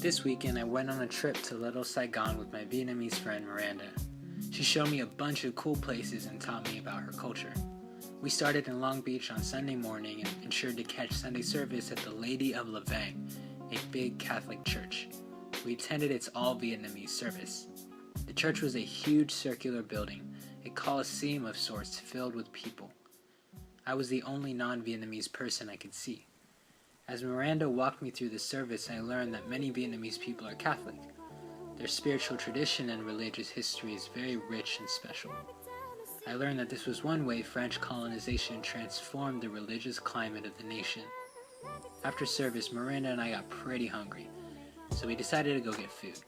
This weekend I went on a trip to Little Saigon with my Vietnamese friend Miranda. She showed me a bunch of cool places and taught me about her culture. We started in Long Beach on Sunday morning and ensured to catch Sunday service at the Lady of Lavang, a big Catholic church. We attended its all-Vietnamese service. The church was a huge circular building, a coliseum of sorts filled with people. I was the only non-Vietnamese person I could see. As Miranda walked me through the service, I learned that many Vietnamese people are Catholic. Their spiritual tradition and religious history is very rich and special. I learned that this was one way French colonization transformed the religious climate of the nation. After service, Miranda and I got pretty hungry, so we decided to go get food.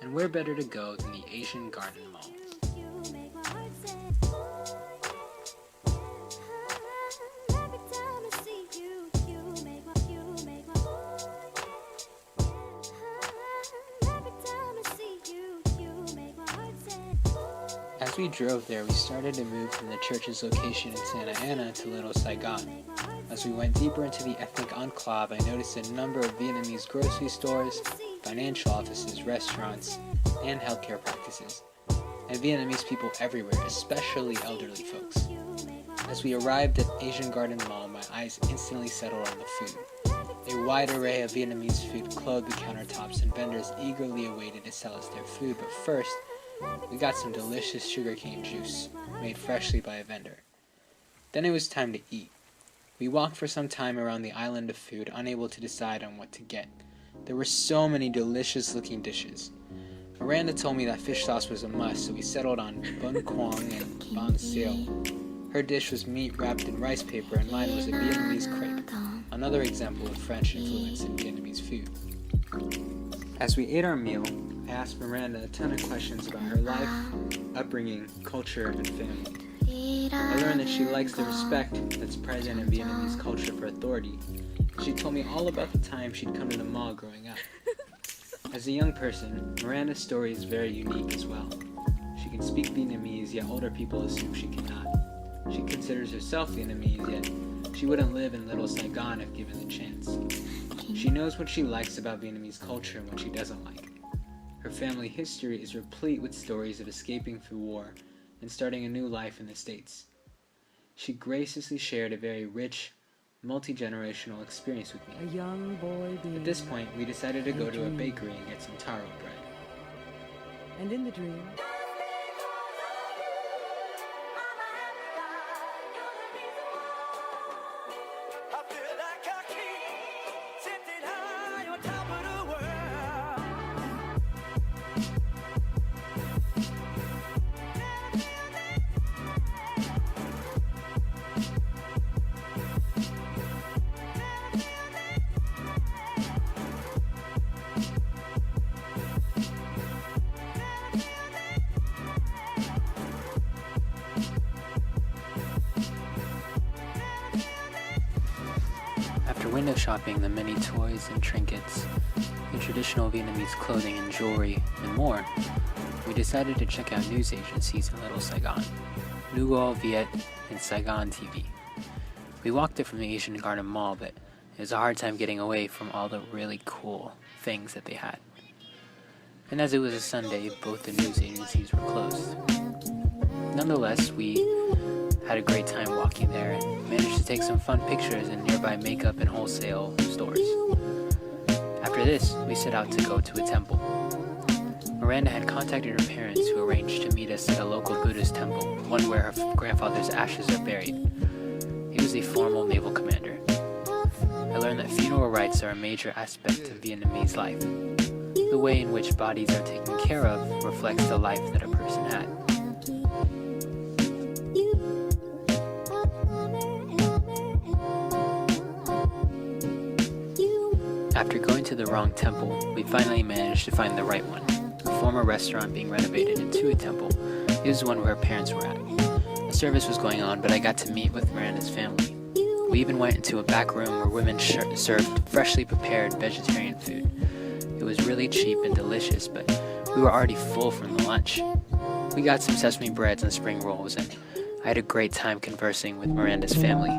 And where better to go than the Asian Garden Mall? As we drove there, we started to move from the church's location in Santa Ana to Little Saigon. As we went deeper into the ethnic enclave, I noticed a number of Vietnamese grocery stores, financial offices, restaurants, and healthcare practices, and Vietnamese people everywhere, especially elderly folks. As we arrived at Asian Garden Mall, my eyes instantly settled on the food. A wide array of Vietnamese food clothed the countertops, and vendors eagerly awaited to sell us their food, but first, we got some delicious sugarcane juice, made freshly by a vendor. Then it was time to eat. We walked for some time around the island of food, unable to decide on what to get. There were so many delicious-looking dishes. Miranda told me that fish sauce was a must, so we settled on bun quang and ban siêu. Her dish was meat wrapped in rice paper, and mine was a Vietnamese crepe, another example of French influence in Vietnamese food. As we ate our meal, I asked Miranda a ton of questions about her life, upbringing, culture, and family. I learned that she likes the respect that's present in Vietnamese culture for authority. She told me all about the time she'd come to the mall growing up. As a young person, Miranda's story is very unique as well. She can speak Vietnamese, yet older people assume she cannot. She considers herself Vietnamese, yet she wouldn't live in Little Saigon if given the chance. She knows what she likes about Vietnamese culture and what she doesn't like. Her family history is replete with stories of escaping through war and starting a new life in the States. She graciously shared a very rich, multi-generational experience with me. A young boy being At this point, we decided to go to a bakery and get some taro bread. and in the dream, After window shopping the many toys and trinkets, the traditional Vietnamese clothing and jewelry, and more, we decided to check out news agencies in Little Saigon, Nuol Viet and Saigon TV. We walked it from the Asian Garden Mall, but it was a hard time getting away from all the really cool things that they had. And as it was a Sunday, both the news agencies were closed. Nonetheless, we had a great time walking there and managed to take some fun pictures in nearby makeup and wholesale stores. After this, we set out to go to a temple. Miranda had contacted her parents, who arranged to meet us at a local Buddhist temple, one where her grandfather's ashes are buried. He was a formal naval commander. I learned that funeral rites are a major aspect of Vietnamese life. The way in which bodies are taken care of reflects the life that a person had. After going to the wrong temple, we finally managed to find the right one, a former restaurant being renovated into a temple. It was one where her parents were at. A service was going on, but I got to meet with Miranda's family. We even went into a back room where women served freshly prepared vegetarian food. It was really cheap and delicious, but we were already full from the lunch. We got some sesame breads and spring rolls, and I had a great time conversing with Miranda's family.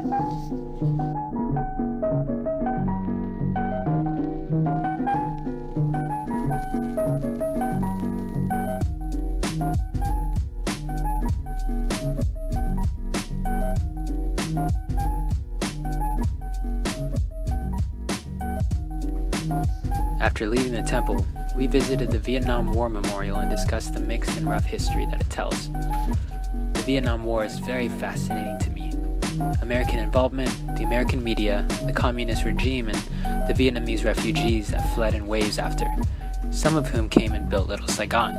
After leaving the temple, we visited the Vietnam War Memorial and discussed the mixed and rough history that it tells. The Vietnam War is very fascinating to me. American involvement, the American media, the communist regime, and the Vietnamese refugees that fled in waves after, some of whom came and built Little Saigon.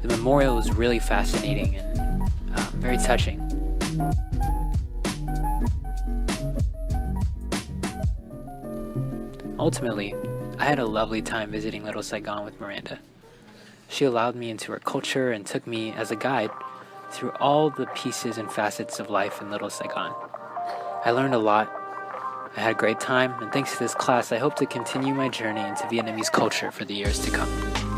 The memorial was really fascinating and very touching. Ultimately, I had a lovely time visiting Little Saigon with Miranda. She allowed me into her culture and took me as a guide through all the pieces and facets of life in Little Saigon. I learned a lot. I had a great time, and thanks to this class, I hope to continue my journey into Vietnamese culture for the years to come.